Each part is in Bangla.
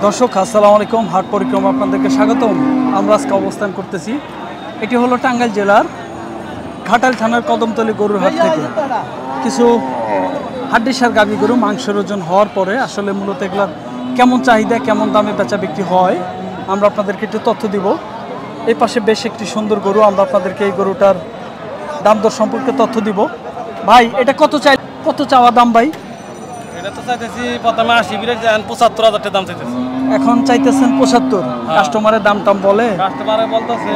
দর্শক আসসালামু আলাইকুম, হাট পরিক্রমা আপনাদেরকে স্বাগতম। আমরা আজকে অবস্থান করতেছি, এটি হলো টাঙ্গাইল জেলার ঘাটাইল থানার কদমতলী গরুর হাট থেকে কিছু হাড্ডিসার গাভী গরু মাংসের ওজন হওয়ার পরে আসলে মূলত এগুলার কেমন চাহিদা, কেমন দামে বেচা বিক্রি হয় আমরা আপনাদেরকে একটু তথ্য দিব। এই পাশে বেশ একটি সুন্দর গরু, আমরা আপনাদেরকে এই গরুটার দাম দর সম্পর্কে তথ্য দিব। ভাই এটা কত চাওয়া দাম ভাই? এটা তো চাইতেছি প্রথমে 80 বিরে 75,000 টাকা দাম চাইতেছি। এখন চাইতেছেন 75। কাস্টমারের দাম টাম বলে? কাস্টমারে বলতেছে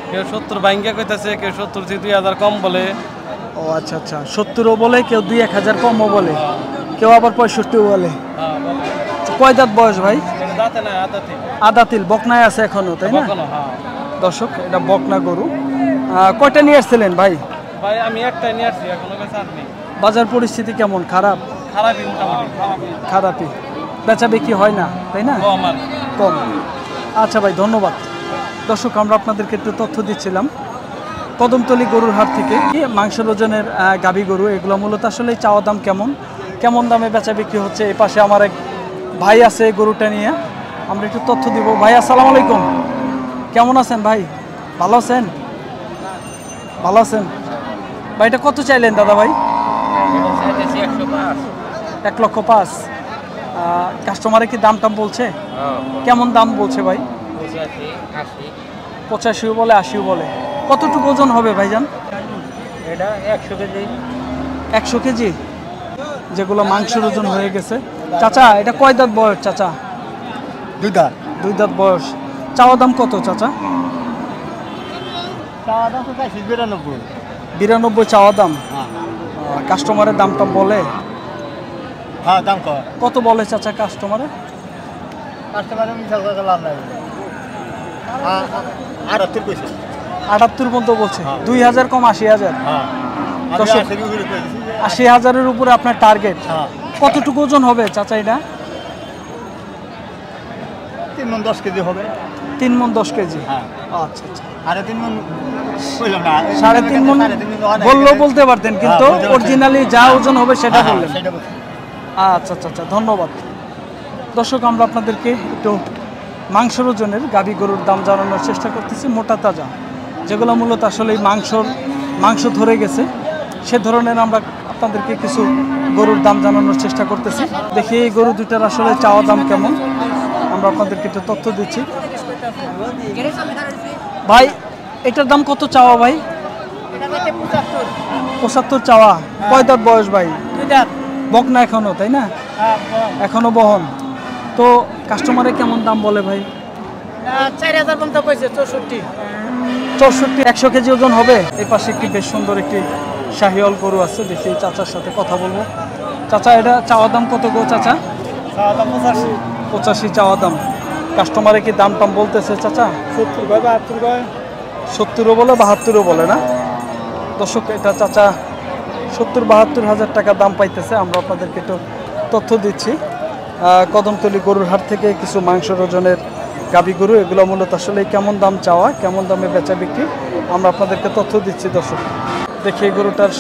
কেউ 70 ভাঙ্গা কইতাছে, কেউ 70 থেকে 2000 কম বলে। ও আচ্ছা আচ্ছা, 70ও বলে, কেউ 2-1000 কমও বলে, কেউ আবার 65ও বলে। কয় দাঁত বয়স ভাই? দাঁতে না আদাতে। আদাতিল বকনায় আছে এখনো, তাই না? দর্শক এটা বকনা গরু। কয়টা নিয়ে আসছিলেন ভাই? ভাই আমি একটাই নিয়ে আসছি, এখনো বেচা নেই। বাজার পরিস্থিতি কেমন? খারাপ? খারাপই, মোটামুটি খারাপই। বেচা বিক্রি হয় না, তাই না? কম। আচ্ছা ভাই, ধন্যবাদ। দর্শক আমরা আপনাদেরকে একটু তথ্য দিচ্ছিলাম কদমতলী গরুর হাট থেকে। মাংসের ওজনের গাভী গরু এগুলো মূলত আসলে চাওয়া দাম কেমন দামে বেচা বিক্রি হচ্ছে। এই পাশে আমার এক ভাই আছে গরুটা নিয়ে, আমরা একটু তথ্য দিব। ভাই আসসালামু আলাইকুম, কেমন আছেন ভাই? ভালো আছেন? ভালো আছেন ভাই। এটা কত চাইলেন দাদা ভাই? 1,05,000। কাস্টমারে কি দাম টাম বলছে? কেমন দাম বলছে ভাই? 85 বলে, 80 বলে। কতটুকু ওজন হবে ভাইজান? এটা 100 কেজি। 100 কেজি, যেগুলো মাংসের ওজন হয়ে গেছে। চাচা এটা কয় দাঁত বয়স চাচা? 2 দাঁত। 2 দাঁত বয়স। চাওয়া দাম কত চাচা? চাওয়া দাম তো চাইছি 92। 92 চাওয়া দাম। কাস্টমারের দাম টাম বলে? হ্যাঁ, দাম কত বলে চাচা কাস্টমারে? কাস্টমারে মিশাল করে লাভ নাই। 78 কইছে। 78 পর্যন্ত বলছে। 2000 কম 80,000। হ্যাঁ, 80,000-এর উপরে আপনার টার্গেট। কতটুকু ওজন হবে চাচা এটা? 3 মণ 10 কেজি হবে। 3 মণ 10 কেজি। হ্যাঁ। আচ্ছা আচ্ছা। 3.5 মণ কইলাম না। 3.5 মণ বললেও বলতে পারতেন, কিন্তু অরিজিনালি যা ওজন হবে সেটা বললেন। আচ্ছা আচ্ছা আচ্ছা, ধন্যবাদ। দর্শক আমরা আপনাদেরকে একটু মাংসের ওজনের গাভী গরুর দাম জানানোর চেষ্টা করতেছি, মোটা তাজা যেগুলো মূলত আসলে মাংস ধরে গেছে সে ধরনের আমরা আপনাদেরকে কিছু গরুর দাম জানানোর চেষ্টা করতেছি। দেখি এই গরু দুটার আসলে চাওয়া দাম কেমন, আমরা আপনাদেরকে একটু তথ্য দিচ্ছি। ভাই এটার দাম কত চাওয়া ভাই? 75 চাওয়া। কয় দাঁত বয়স ভাই? 2 দাঁত। বকনা এখনো, তাই না? এখনো বহন। তো কাস্টমারে কেমন দাম বলে ভাই? 4000 পর্যন্ত কইছে। 64। 100 কেজি ওজন হবে। এই পাশে একটি বেশ সুন্দর একটি শাহিওয়াল গরু আছে, দেখি চাচার সাথে কথা বলবো। চাচা এটা চাওয়া দাম কত গো চাচা? চাওয়া দাম 85। 85 চাওয়া দাম। কাস্টমারে কি দাম টাম বলতেছে চাচা? 70 কয়, 72 কয়। 70ও বলে, 72ও বলে না? দর্শক এটা চাচা 70-72 হাজার টাকা দাম পাইতেছে। আমরা আপনাদেরকে একটু তথ্য দিচ্ছি কদমতলী গরুর হাট থেকে কিছু মাংসের ওজনের গাভী গরু এগুলো মূলত আসলে কেমন দাম চাওয়া, কেমন দামে বেচা বিক্রি আমরা আপনাদেরকে তথ্য দিচ্ছি। দর্শক দেখি এই গরুটার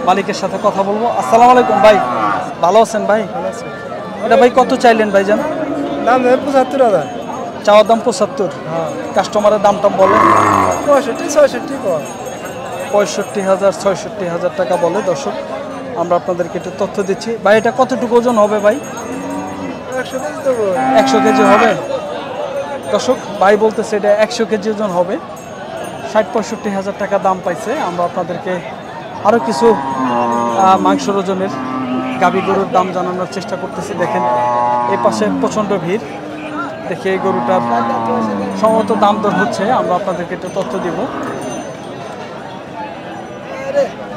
মালিকের সাথে কথা বলবো। আসসালামু আলাইকুম ভাই, ভালো আছেন ভাই? এটা ভাই কত চাইলেন ভাইজান? দাম 75,000। চাওয়ার দাম 75। কাস্টমারের দাম টাম বলে? 65-66 কয়। 65,000 66,000 টাকা বলে। দর্শক আমরা আপনাদেরকে একটু তথ্য দিচ্ছি। ভাই এটা কতটুকু ওজন হবে ভাই? 100 কেজি হবে। দর্শক ভাই বলতেছে এটা 100 কেজি ওজন হবে। 60-65 হাজার টাকা দাম পাইছে। আমরা আপনাদেরকে আরও কিছু মাংসের ওজনের গাভী গরুর দাম জানানোর চেষ্টা করতেছি। দেখেন এই পাশে প্রচণ্ড ভিড়। দেখি এই গরুটার সম্ভবত দাম দর হচ্ছে, আমরা আপনাদেরকে একটু তথ্য দিব।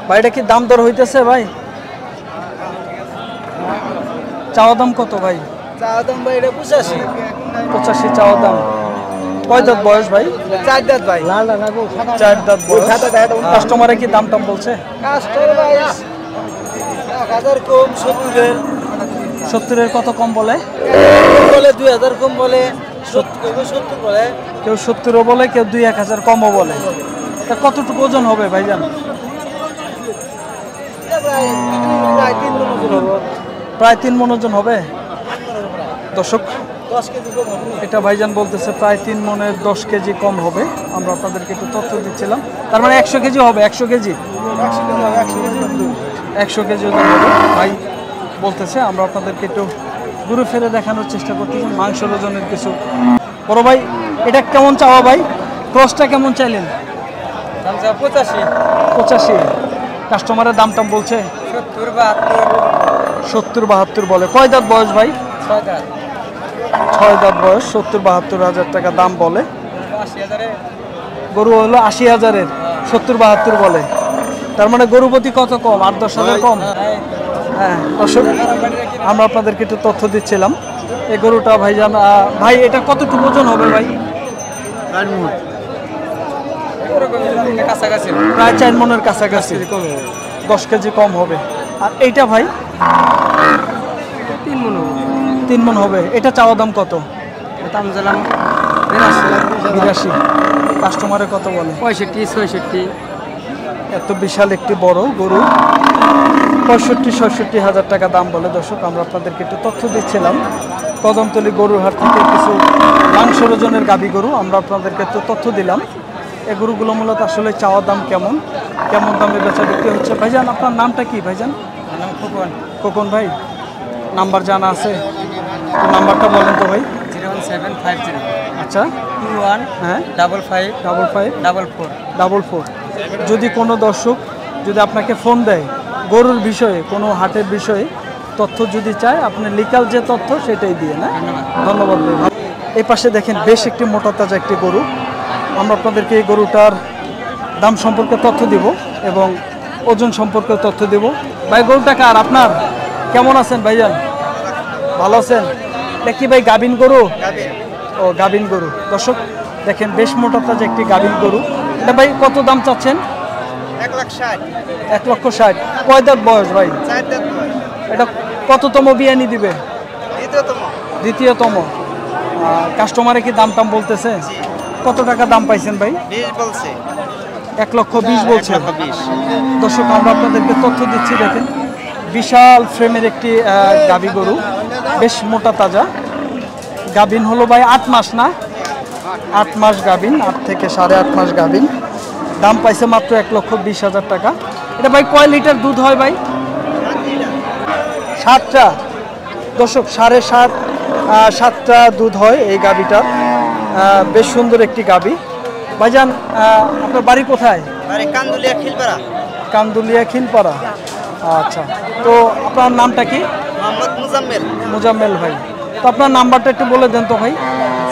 ভাই এটা কি দাম দর হইতেছে ভাই? চাওয়া দাম কত ভাই? চাওয়া দাম ভাই এটা 85 চাওয়া দাম। কয় দাঁত বয়স ভাই? 4 দাঁত ভাই। 4 দাঁত বয়স। কাস্টমারে কি দাম টাম বলছে? কাস্টমার ভাই 1000 কম, 70-এর। 70-এর কত কম বলে? 2000 কম বলে, 70 বলে। কেউ 70ও বলে, কেউ 2-1000 কমও বলে। তা কতটুকু ওজন হবে ভাইজান? প্রায় 3 মণ ওজন হবে। প্রায় 3 মণ ওজন হবে। দর্শক 10 কেজি কম হবে না। এটা ভাইজান বলতেছে প্রায় 3 মনের 10 কেজি কম হবে। আমরা আপনাদেরকে একটু তথ্য দিচ্ছিলাম। তার মানে 100 কেজি হবে, 100 কেজি 100 কেজি হবে, 100 কেজি হবে। 100 কেজি ওজন হবে ভাই বলতেছে। আমরা আপনাদেরকে একটু ঘুরে ফিরে দেখানোর চেষ্টা করতেছি মাংসের ওজনের কিছু। বড় ভাই এটা কেমন চাওয়া ভাই? ক্রসটা কেমন চাইলেন? দাম চা 85, 85। কাস্টমারের দাম টাম বলছে 70, 72, 70-72 বলে। কয় দাঁত বয়স ভাই? 6 দাঁত, 6 দাঁত বয়স, 70-72 হাজার টাকা দাম বলে। 80,000 এ। গরু হলো 80,000-এর, 70-72 বলে। তার মানে গরু প্রতি কত কম? 8-10 হাজার কম। হ্যাঁ দর্শক, আমরা আপনাদেরকে একটু তথ্য দিচ্ছিলাম। এই গরুটা ভাইজান ভাই এটা কতটুকু ওজন হবে ভাই? কাছাকাছি প্রায় 4 মনের কাছাকাছি, 10 কেজি কম হবে। আর এইটা ভাই 3 মন হবে। 3 মন হবে। এটা চাওয়া দাম কত? দাম জানাম 82। কাস্টমারে কত বলে? 65, 66। এত বিশাল একটি বড় গরু 65-66 হাজার টাকা দাম বলে। দর্শক আমরা আপনাদেরকে একটু তথ্য দিচ্ছিলাম কদমতলী গরুর হাট থেকে কিছু মাংসের ওজনের গাভী গরু আমরা আপনাদেরকে একটু তথ্য দিলাম। এই গরুগুলো মূলত আসলে চাওয়া দাম কেমন, কেমন দামে বেচা বিক্রি হচ্ছে। ভাইজান আপনার নামটা কি ভাইজান? নাম খোকন। খোকন ভাই, নাম্বার জানা আছে? তো নাম্বারটা বলেন তো ভাই। 01750 আচ্ছা 21 হ্যাঁ 55 55 44। 44। যদি কোনো দর্শক যদি আপনাকে ফোন দেয় গরুর বিষয়ে, কোনো হাটের বিষয়ে তথ্য যদি চায়, আপনি লিকাল যে তথ্য সেটাই দিয়ে না। ধন্যবাদ ভাই। এই পাশে দেখেন বেশ একটি মোটা তাজা একটি গরু। আমরা আপনাদেরকে এই গরুটার দাম সম্পর্কে তথ্য দিব এবং ওজন সম্পর্কে তথ্য দিব। ভাই গরুটা কার? আপনার? কেমন আছেন ভাইজান? ভালো আছেন? দেখি ভাই গাভিন গরু? ও গাভিন গরু। দর্শক দেখেন বেশ মোটা তাজা একটি গাভিন গরু। এটা ভাই কত দাম চাচ্ছেন? 1,60,000। 1,60,000। কয় দাঁত বয়স ভাই? 4 দাঁত বয়স। এটা কততম বিয়ানি দিবে? দ্বিতীয়তম। দ্বিতীয়তম। কাস্টমারে কি দাম টাম বলতেছে? কত টাকা দাম পাইছেন ভাই? 20 বলছে। 1,20,000 বলছে। 1,20,000। দর্শক আমরা আপনাদেরকে তথ্য দিচ্ছি। দেখেন বিশাল ফ্রেমের একটি গাভী গরু, বেশ মোটা তাজা। গাভিন হলো ভাই 8 মাস না? 8 মাস গাভিন, 8 থেকে 8.5 মাস গাভিন। দাম পাইছে মাত্র 1,20,000 টাকা। এটা ভাই কয় লিটার দুধ হয় ভাই? 7টা। দর্শক 7.5 দুধ হয় এই গাভীটার। বেশ সুন্দর একটি গাভী। ভাইজান আপনার বাড়ি কোথায়? আরে কান্দুলিয়া খিলপাড়া। কান্দুলিয়া খিলপাড়া। আচ্ছা, তো আপনার নামটা কি? মোহাম্মদ মুজাম্মেল। মুজাম্মেল ভাই। তো আপনার নাম্বারটা একটু বলে দেন তো ভাই।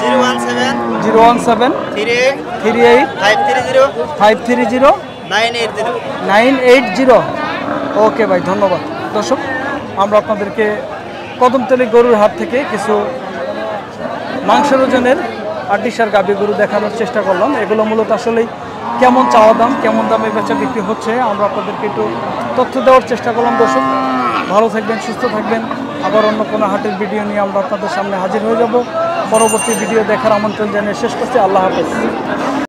017 017 38 38 530 530 980। 980। ওকে ভাই, ধন্যবাদ। দর্শক আমরা আপনাদেরকে কদমতলী গরুর হাট থেকে কিছু মাংসের ওজনের আটিসার গাভী গরু দেখানোর চেষ্টা করলাম। এগুলো মূলত আসলেই কেমন চাওয়া দাম, কেমন দামে বেচা বিক্রি হচ্ছে আমরা আপনাদেরকে একটু তথ্য দেওয়ার চেষ্টা করলাম। দর্শক ভালো থাকবেন, সুস্থ থাকবেন। আবার অন্য কোনো হাটের ভিডিও নিয়ে আমরা আপনাদের সামনে হাজির হয়ে যাব। পরবর্তী ভিডিও দেখার আমন্ত্রণ জানিয়ে শেষ করছি। আল্লাহ হাফেজ।